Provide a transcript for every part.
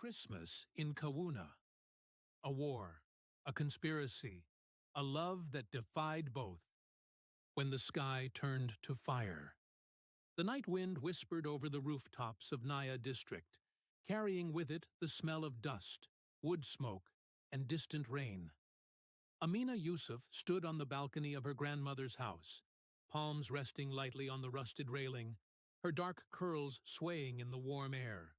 Christmas in Kawuna. A war, a conspiracy, a love that defied both. When the sky turned to fire, the night wind whispered over the rooftops of Naya district, carrying with it the smell of dust, wood smoke, and distant rain. Amina Yusuf stood on the balcony of her grandmother's house, palms resting lightly on the rusted railing, her dark curls swaying in the warm air.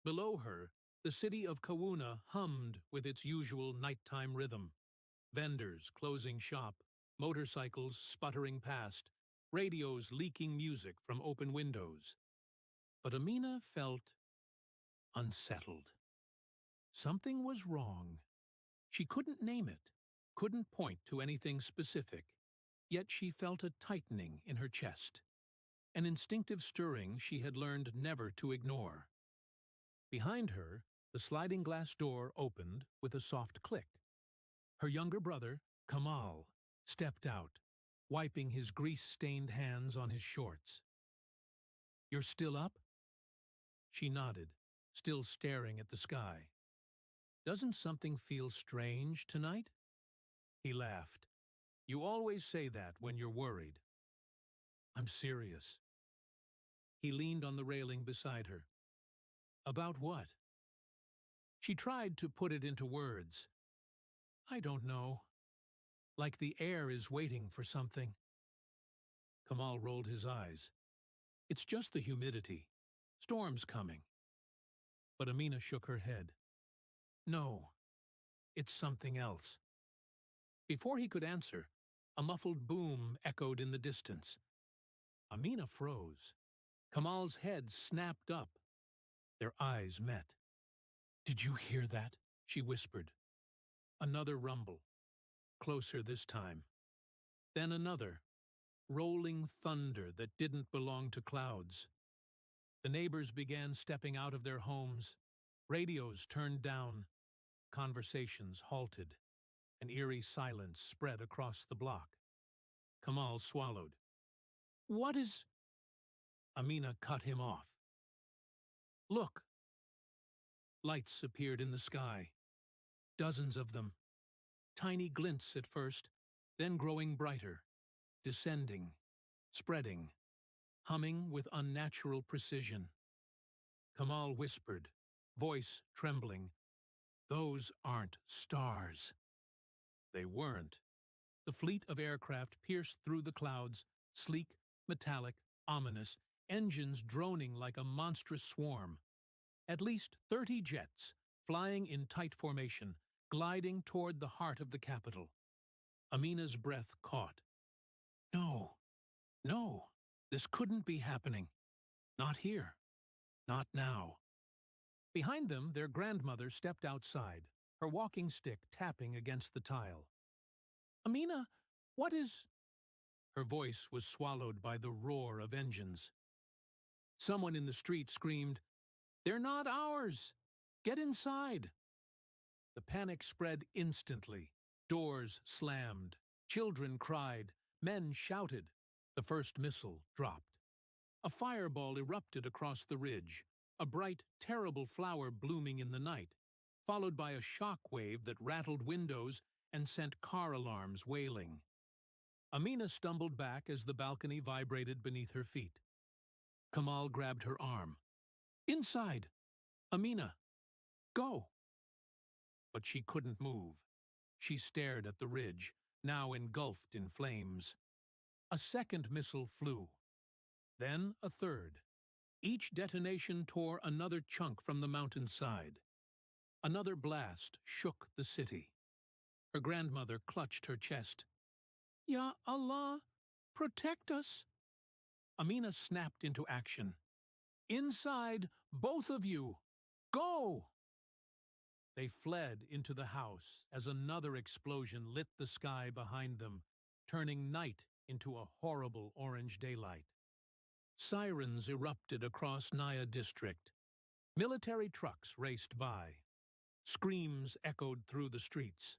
Below her, the city of Kawuna hummed with its usual nighttime rhythm. Vendors closing shop, motorcycles sputtering past, radios leaking music from open windows. But Amina felt unsettled. Something was wrong. She couldn't name it, couldn't point to anything specific, yet she felt a tightening in her chest, an instinctive stirring she had learned never to ignore. Behind her, the sliding glass door opened with a soft click. Her younger brother, Kamal, stepped out, wiping his grease-stained hands on his shorts. "You're still up?" She nodded, still staring at the sky. "Doesn't something feel strange tonight?" He laughed. "You always say that when you're worried." "I'm serious." He leaned on the railing beside her. "About what?" She tried to put it into words. "I don't know. Like the air is waiting for something." Kamal rolled his eyes. "It's just the humidity. Storm's coming." But Amina shook her head. "No, it's something else." Before he could answer, a muffled boom echoed in the distance. Amina froze. Kamal's head snapped up. Their eyes met. "Did you hear that?" she whispered. Another rumble. Closer this time. Then another. Rolling thunder that didn't belong to clouds. The neighbors began stepping out of their homes. Radios turned down. Conversations halted. An eerie silence spread across the block. Kamal swallowed. "What is—" Amina cut him off. "Look." Lights appeared in the sky. Dozens of them. Tiny glints at first, then growing brighter, descending, spreading, humming with unnatural precision. Kamal whispered, voice trembling, "Those aren't stars." They weren't. The fleet of aircraft pierced through the clouds, sleek, metallic, ominous, engines droning like a monstrous swarm. At least 30 jets, flying in tight formation, gliding toward the heart of the capital. Amina's breath caught. No, no, this couldn't be happening. Not here. Not now. Behind them, their grandmother stepped outside, her walking stick tapping against the tile. "Amina, what is—" Her voice was swallowed by the roar of engines. Someone in the street screamed, "They're not ours! Get inside!" The panic spread instantly. Doors slammed. Children cried. Men shouted. The first missile dropped. A fireball erupted across the ridge, a bright, terrible flower blooming in the night, followed by a shock wave that rattled windows and sent car alarms wailing. Amina stumbled back as the balcony vibrated beneath her feet. Kamal grabbed her arm. "Inside! Amina! Go!" But she couldn't move. She stared at the ridge, now engulfed in flames. A second missile flew. Then a third. Each detonation tore another chunk from the mountainside. Another blast shook the city. Her grandmother clutched her chest. "Ya Allah, protect us!" Amina snapped into action. "Inside, both of you! Go!" They fled into the house as another explosion lit the sky behind them, turning night into a horrible orange daylight. Sirens erupted across Naya district. Military trucks raced by. Screams echoed through the streets.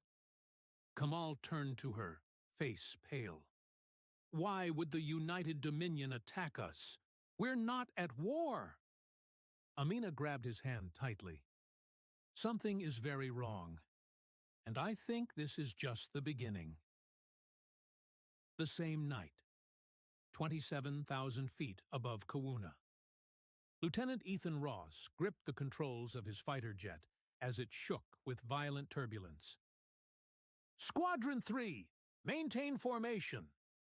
Kamal turned to her, face pale. "Why would the United Dominion attack us? We're not at war!" Amina grabbed his hand tightly. Something is very wrong, and I think this is just the beginning. The same night, 27,000 feet above Kawuna. Lieutenant Ethan Ross gripped the controls of his fighter jet as it shook with violent turbulence. "Squadron 3, maintain formation,"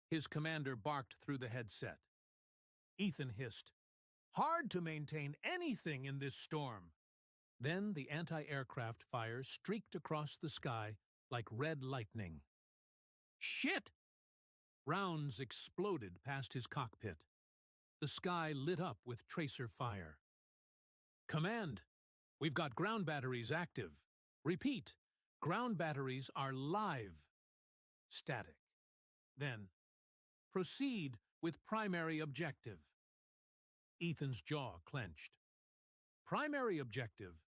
his commander barked through the headset. Ethan hissed, "Hard to maintain anything in this storm." Then the anti-aircraft fire streaked across the sky like red lightning. "Shit!" Rounds exploded past his cockpit. The sky lit up with tracer fire. "Command, we've got ground batteries active. Repeat, ground batteries are live." Static. Then, "Proceed with primary objective." Ethan's jaw clenched. "Primary objective?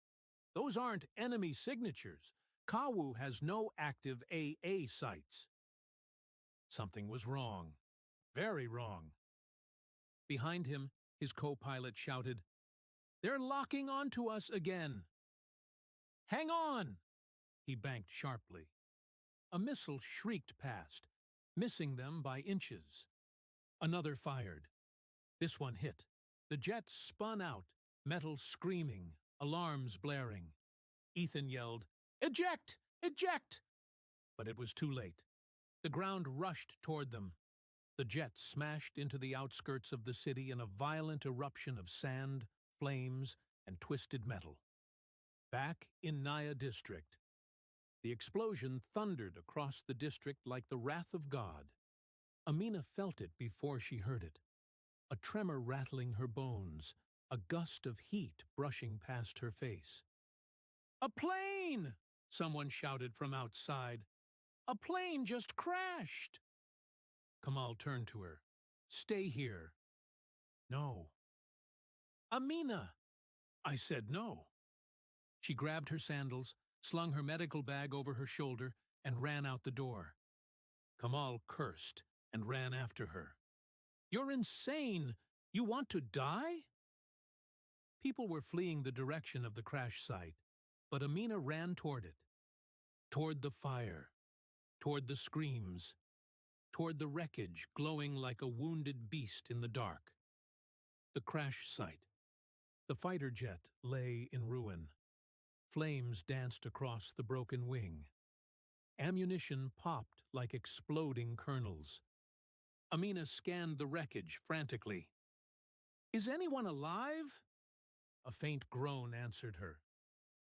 Those aren't enemy signatures. Kawu has no active AA sites." Something was wrong. Very wrong. Behind him, his co-pilot shouted, "They're locking onto us again." "Hang on!" He banked sharply. A missile shrieked past, missing them by inches. Another fired. This one hit. The jet spun out, metal screaming, alarms blaring. Ethan yelled, "Eject! Eject!" But it was too late. The ground rushed toward them. The jet smashed into the outskirts of the city in a violent eruption of sand, flames, and twisted metal. Back in Naya district, the explosion thundered across the district like the wrath of God. Amina felt it before she heard it. A tremor rattling her bones, a gust of heat brushing past her face. "A plane!" someone shouted from outside. "A plane just crashed!" Kamal turned to her. "Stay here." "No." "Amina!" "I said no." She grabbed her sandals, slung her medical bag over her shoulder, and ran out the door. Kamal cursed and ran after her. "You're insane! You want to die?" People were fleeing the direction of the crash site, but Amina ran toward it. Toward the fire, toward the screams, toward the wreckage glowing like a wounded beast in the dark. The crash site. The fighter jet lay in ruin. Flames danced across the broken wing. Ammunition popped like exploding kernels. Amina scanned the wreckage frantically. "Is anyone alive?" A faint groan answered her.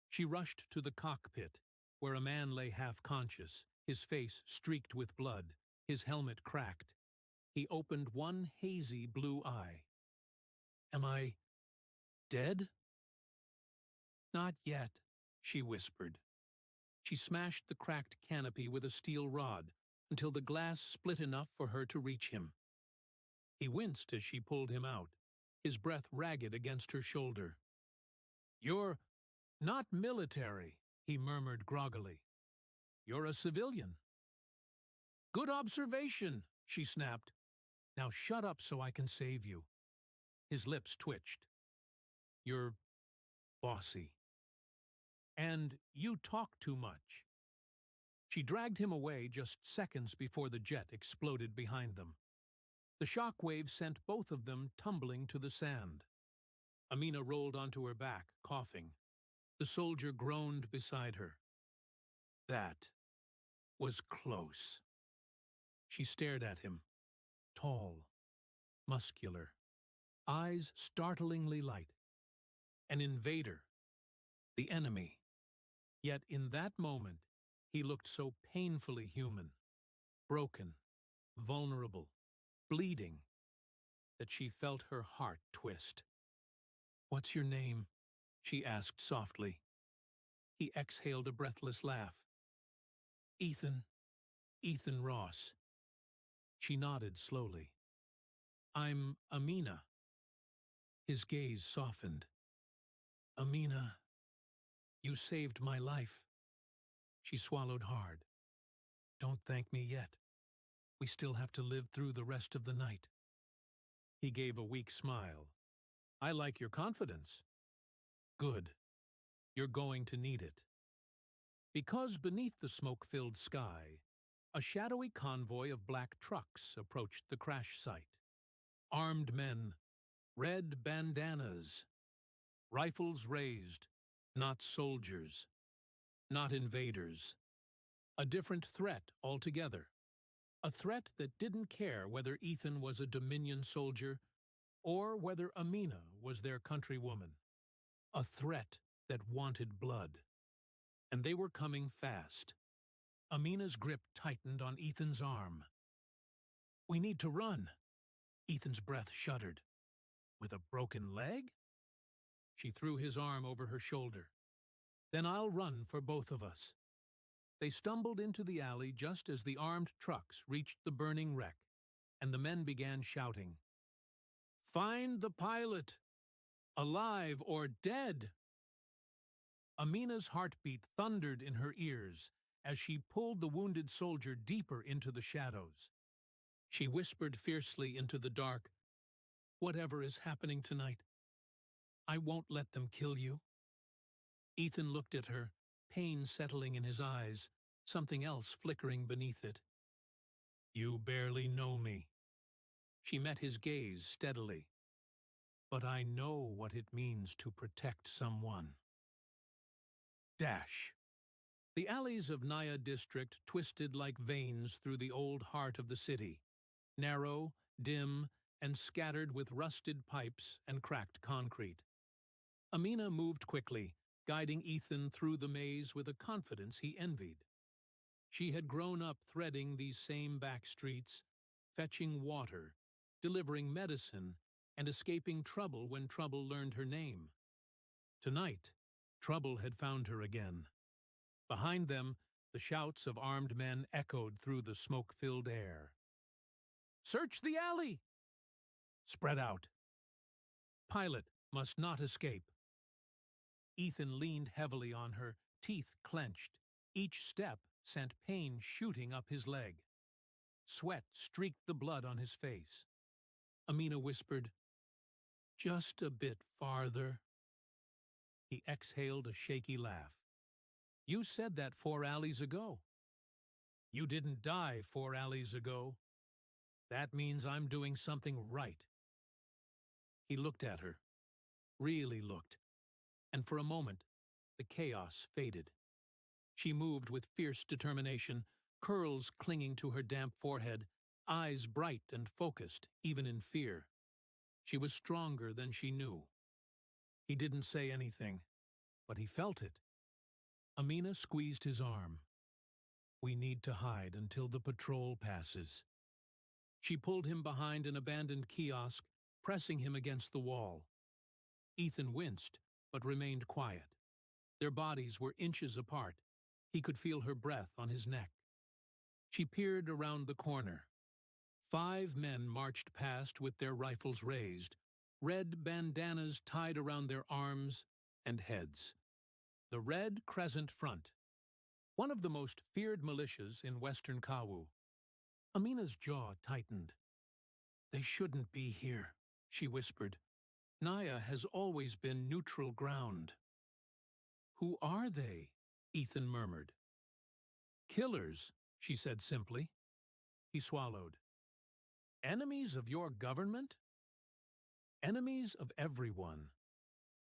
She rushed to the cockpit, where a man lay half-conscious, his face streaked with blood, his helmet cracked. He opened one hazy blue eye. "Am I dead?" "Not yet," she whispered. She smashed the cracked canopy with a steel rod until the glass split enough for her to reach him. He winced as she pulled him out, his breath ragged against her shoulder. "You're not military," he murmured groggily. "You're a civilian." "Good observation," she snapped. "Now shut up so I can save you." His lips twitched. "You're bossy. And you talk too much." She dragged him away just seconds before the jet exploded behind them. The shock wave sent both of them tumbling to the sand. Amina rolled onto her back, coughing. The soldier groaned beside her. "That was close." She stared at him, tall, muscular, eyes startlingly light. An invader, the enemy. Yet in that moment, he looked so painfully human, broken, vulnerable, bleeding, that she felt her heart twist. "What's your name?" she asked softly. He exhaled a breathless laugh. "Ethan. Ethan Ross." She nodded slowly. "I'm Amina." His gaze softened. "Amina, you saved my life." She swallowed hard. "Don't thank me yet. We still have to live through the rest of the night." He gave a weak smile. "I like your confidence." "Good. You're going to need it. Because beneath the smoke-filled sky, a shadowy convoy of black trucks approached the crash site. Armed men, red bandanas, rifles raised, not soldiers, not invaders. A different threat altogether. A threat that didn't care whether Ethan was a Dominion soldier or whether Amina was their countrywoman. A threat that wanted blood. And they were coming fast. Amina's grip tightened on Ethan's arm. "We need to run." Ethan's breath shuddered. "With a broken leg?" She threw his arm over her shoulder. "Then I'll run for both of us." They stumbled into the alley just as the armed trucks reached the burning wreck, and the men began shouting, "Find the pilot! Alive or dead!" Amina's heartbeat thundered in her ears as she pulled the wounded soldier deeper into the shadows. She whispered fiercely into the dark, "Whatever is happening tonight, I won't let them kill you." Ethan looked at her, pain settling in his eyes, something else flickering beneath it. "You barely know me." She met his gaze steadily. "But I know what it means to protect someone." Dash. The alleys of Naya district twisted like veins through the old heart of the city, narrow, dim, and scattered with rusted pipes and cracked concrete. Amina moved quickly, guiding Ethan through the maze with a confidence he envied. She had grown up threading these same back streets, fetching water, delivering medicine, and escaping trouble when trouble learned her name. Tonight, trouble had found her again. Behind them, the shouts of armed men echoed through the smoke-filled air. "Search the alley!" "Spread out." "Pilot must not escape." Ethan leaned heavily on her, teeth clenched. Each step sent pain shooting up his leg. Sweat streaked the blood on his face. Amina whispered, "Just a bit farther." He exhaled a shaky laugh. "You said that 4 alleys ago." "You didn't die 4 alleys ago. That means I'm doing something right." He looked at her, really looked, and for a moment, the chaos faded. She moved with fierce determination, curls clinging to her damp forehead, eyes bright and focused, even in fear. She was stronger than she knew. He didn't say anything, but he felt it. Amina squeezed his arm. "We need to hide until the patrol passes." She pulled him behind an abandoned kiosk, pressing him against the wall. Ethan winced, but remained quiet. Their bodies were inches apart. He could feel her breath on his neck. She peered around the corner. 5 men marched past with their rifles raised, red bandanas tied around their arms and heads. The Red Crescent Front, one of the most feared militias in Western Kawu. Amina's jaw tightened. "They shouldn't be here," she whispered. "Naya has always been neutral ground." "Who are they?" Ethan murmured. "Killers," she said simply. He swallowed. "Enemies of your government?" "Enemies of everyone."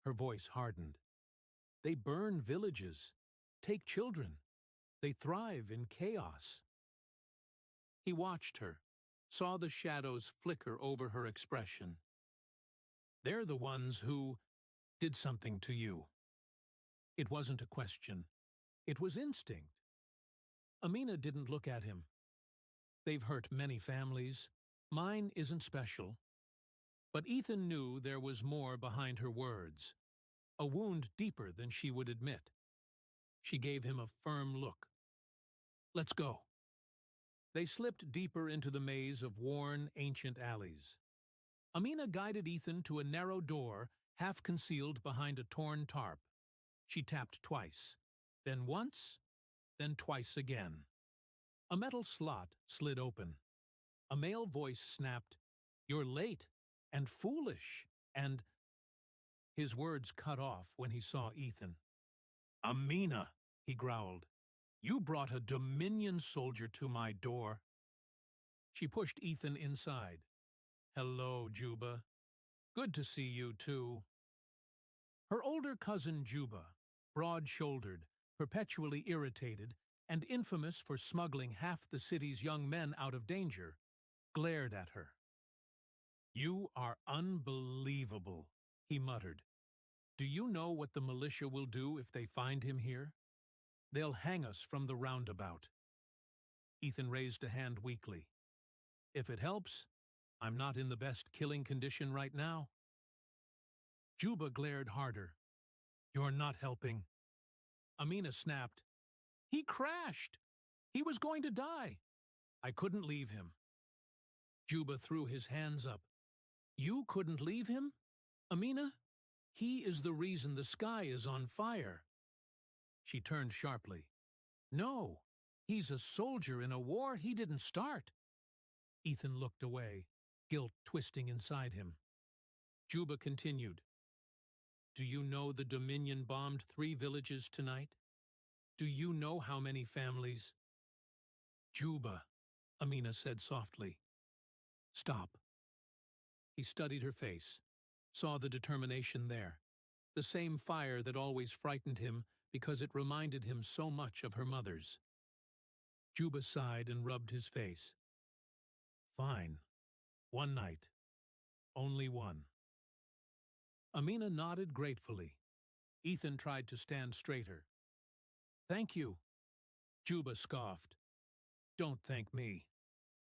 Her voice hardened. "They burn villages, take children. They thrive in chaos." He watched her, saw the shadows flicker over her expression. "They're the ones who did something to you." It wasn't a question. It was instinct. Amina didn't look at him. "They've hurt many families. Mine isn't special." But Ethan knew there was more behind her words, a wound deeper than she would admit. She gave him a firm look. "Let's go." They slipped deeper into the maze of worn, ancient alleys. Amina guided Ethan to a narrow door, half concealed behind a torn tarp. She tapped twice, then once, then twice again. A metal slot slid open. A male voice snapped, "You're late, and foolish, and—" His words cut off when he saw Ethan. Amina, he growled, you brought a Dominion soldier to my door. She pushed Ethan inside. Hello, Juba. Good to see you, too. Her older cousin Juba, broad-shouldered, perpetually irritated, and infamous for smuggling half the city's young men out of danger, glared at her. You are unbelievable, he muttered. Do you know what the militia will do if they find him here? They'll hang us from the roundabout. Ethan raised a hand weakly. If it helps, I'm not in the best killing condition right now. Juba glared harder. You're not helping. Amina snapped. He crashed. He was going to die. I couldn't leave him. Juba threw his hands up. You couldn't leave him? Amina? He is the reason the sky is on fire. She turned sharply. No, he's a soldier in a war he didn't start. Ethan looked away, guilt twisting inside him. Juba continued. Do you know the Dominion bombed 3 villages tonight? Do you know how many families? Juba, Amina said softly. Stop. He studied her face, saw the determination there, the same fire that always frightened him because it reminded him so much of her mother's. Juba sighed and rubbed his face. Fine. One night. Only one. Amina nodded gratefully. Ethan tried to stand straighter. Thank you. Juba scoffed. Don't thank me.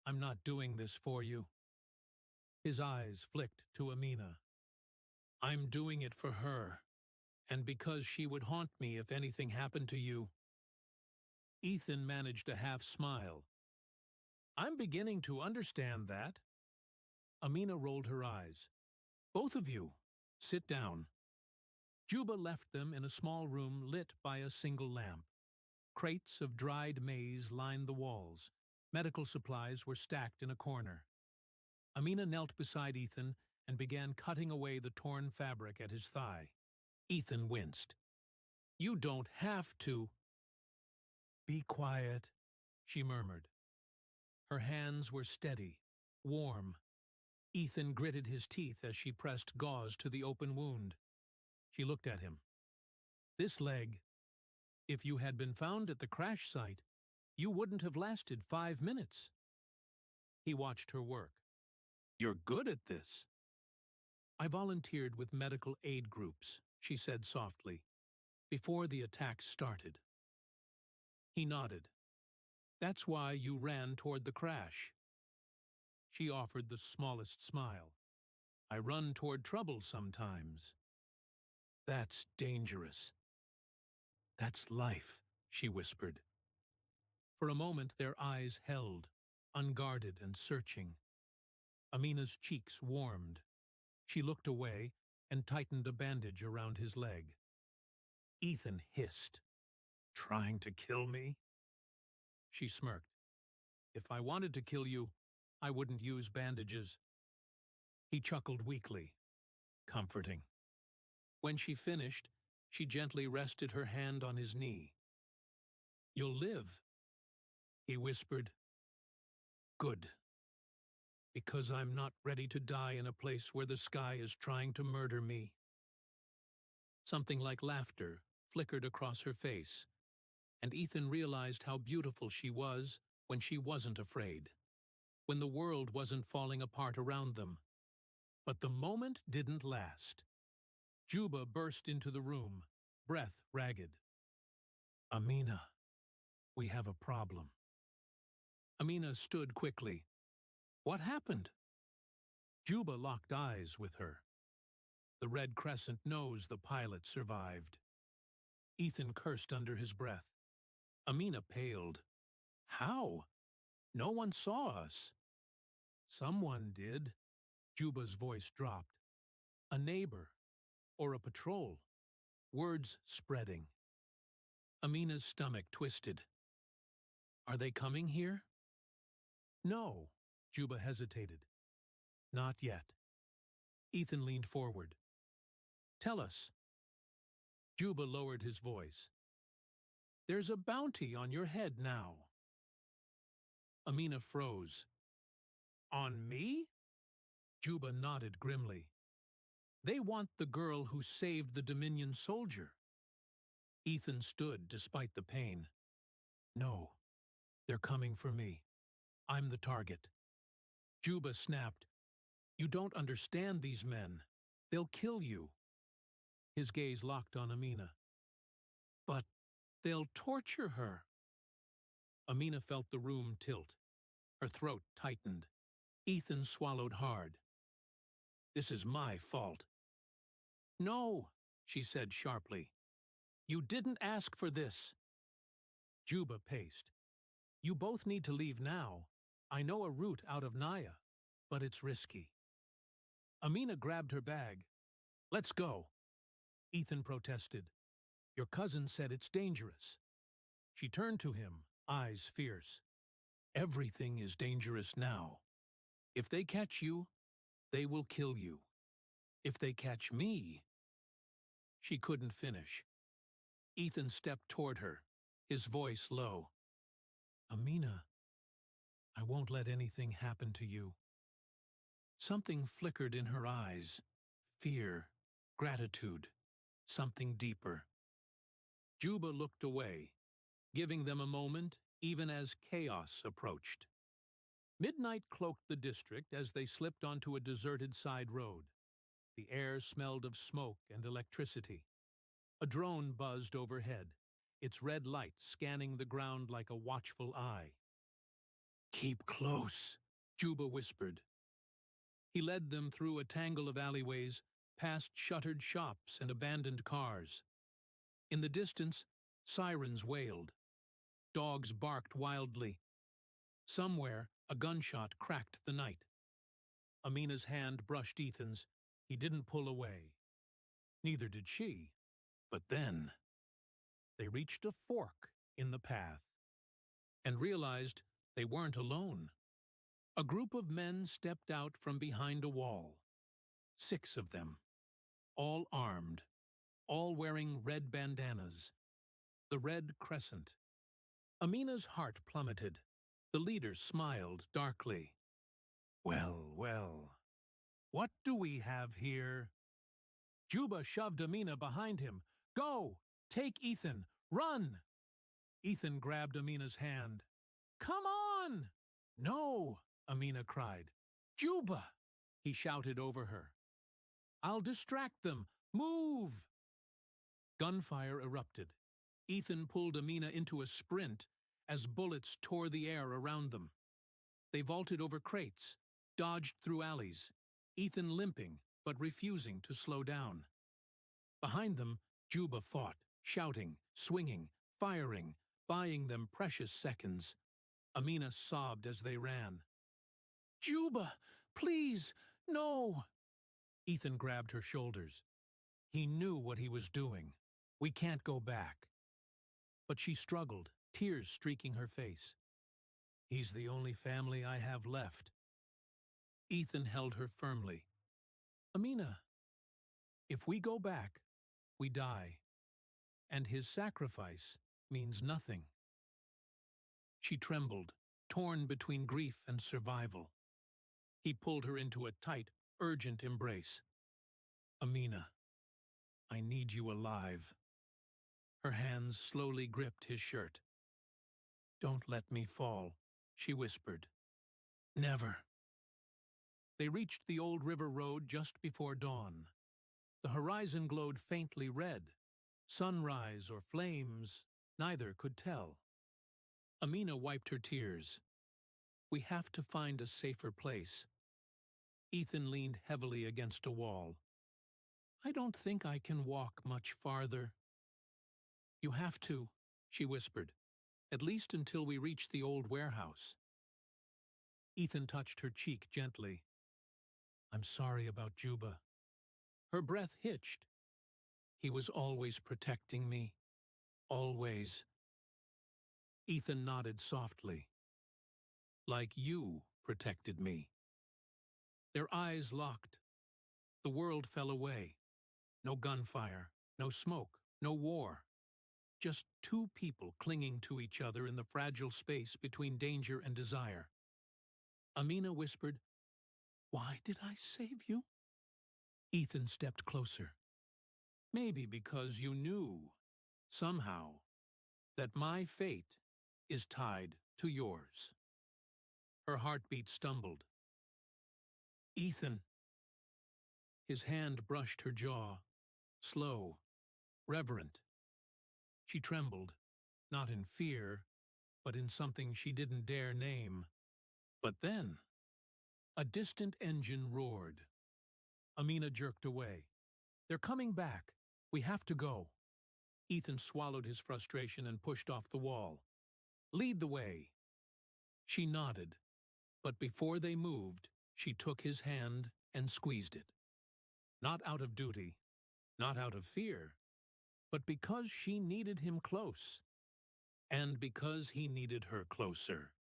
I'm not doing this for you. His eyes flicked to Amina. I'm doing it for her, and because she would haunt me if anything happened to you. Ethan managed a half-smile. I'm beginning to understand that. Amina rolled her eyes. Both of you, sit down. Juba left them in a small room lit by a single lamp. Crates of dried maize lined the walls. Medical supplies were stacked in a corner. Amina knelt beside Ethan and began cutting away the torn fabric at his thigh. Ethan winced. You don't have to. Be quiet, she murmured. Her hands were steady, warm. Ethan gritted his teeth as she pressed gauze to the open wound. She looked at him. This leg, if you had been found at the crash site, you wouldn't have lasted 5 minutes. He watched her work. You're good at this. I volunteered with medical aid groups, she said softly, before the attacks started. He nodded. That's why you ran toward the crash. She offered the smallest smile. I run toward trouble sometimes. That's dangerous. That's life, she whispered. For a moment their eyes held, unguarded and searching. Amina's cheeks warmed. She looked away and tightened a bandage around his leg. Ethan hissed. Trying to kill me? She smirked. If I wanted to kill you, I wouldn't use bandages. He chuckled weakly, comforting. When she finished, she gently rested her hand on his knee. You'll live, he whispered. Good. Because I'm not ready to die in a place where the sky is trying to murder me. Something like laughter flickered across her face, and Ethan realized how beautiful she was when she wasn't afraid, when the world wasn't falling apart around them. But the moment didn't last. Juba burst into the room, breath ragged. Amina, we have a problem. Amina stood quickly. What happened? Juba locked eyes with her. The Red Crescent knows the pilot survived. Ethan cursed under his breath. Amina paled. How? No one saw us. Someone did. Juba's voice dropped. A neighbor, or a patrol. Words spreading. Amina's stomach twisted. Are they coming here? No, Juba hesitated. Not yet. Ethan leaned forward. Tell us. Juba lowered his voice. There's a bounty on your head now. Amina froze. On me? Juba nodded grimly. They want the girl who saved the Dominion soldier. Ethan stood despite the pain. No, they're coming for me. I'm the target. Juba snapped. You don't understand these men. They'll kill you. His gaze locked on Amina. But they'll torture her. Amina felt the room tilt. Her throat tightened. Ethan swallowed hard. This is my fault. No, she said sharply. You didn't ask for this. Juba paced. You both need to leave now. I know a route out of Naya, but it's risky. Amina grabbed her bag. Let's go. Ethan protested. Your cousin said it's dangerous. She turned to him, eyes fierce. Everything is dangerous now. If they catch you, they will kill you. If they catch me... She couldn't finish. Ethan stepped toward her, his voice low. Amina, I won't let anything happen to you. Something flickered in her eyes. Fear, gratitude, something deeper. Juba looked away, giving them a moment even as chaos approached. Midnight cloaked the district as they slipped onto a deserted side road. The air smelled of smoke and electricity. A drone buzzed overhead, its red light scanning the ground like a watchful eye. Keep close, Juba whispered. He led them through a tangle of alleyways, past shuttered shops and abandoned cars. In the distance, sirens wailed. Dogs barked wildly. Somewhere, a gunshot cracked the night. Amina's hand brushed Ethan's. He didn't pull away. Neither did she. But then, they reached a fork in the path and realized they weren't alone. A group of men stepped out from behind a wall. 6 of them, all armed, all wearing red bandanas. The Red Crescent. Amina's heart plummeted. The leader smiled darkly. Well, well, what do we have here? Juba shoved Amina behind him. Go! Take Ethan! Run! Ethan grabbed Amina's hand. Come on! No! Amina cried. Juba! He shouted over her. I'll distract them. Move! Gunfire erupted. Ethan pulled Amina into a sprint as bullets tore the air around them. They vaulted over crates, dodged through alleys, Ethan limping but refusing to slow down. Behind them, Juba fought, shouting, swinging, firing, buying them precious seconds. Amina sobbed as they ran. Juba, please, no! Ethan grabbed her shoulders. He knew what he was doing. We can't go back. But she struggled, tears streaking her face. He's the only family I have left. Ethan held her firmly. Amina, if we go back, we die. And his sacrifice means nothing. She trembled, torn between grief and survival. He pulled her into a tight, urgent embrace. Amina, I need you alive. Her hands slowly gripped his shirt. Don't let me fall, she whispered. Never. They reached the old river road just before dawn. The horizon glowed faintly red. Sunrise or flames, neither could tell. Amina wiped her tears. We have to find a safer place. Ethan leaned heavily against a wall. I don't think I can walk much farther. You have to, she whispered, at least until we reach the old warehouse. Ethan touched her cheek gently. I'm sorry about Juba. Her breath hitched. He was always protecting me. Always. Ethan nodded softly. Like you protected me. Their eyes locked. The world fell away. No gunfire, no smoke, no war. just two people clinging to each other in the fragile space between danger and desire. Amina whispered, "Why did I save you?" Ethan stepped closer. "Maybe because you knew, somehow, that my fate is tied to yours." Her heartbeat stumbled. "Ethan." His hand brushed her jaw, slow, reverent. She trembled, not in fear, but in something she didn't dare name. But then, a distant engine roared. Amina jerked away. "They're coming back. We have to go." Ethan swallowed his frustration and pushed off the wall. "Lead the way." She nodded, but before they moved, she took his hand and squeezed it. Not out of duty, not out of fear, but because she needed him close, and because he needed her closer.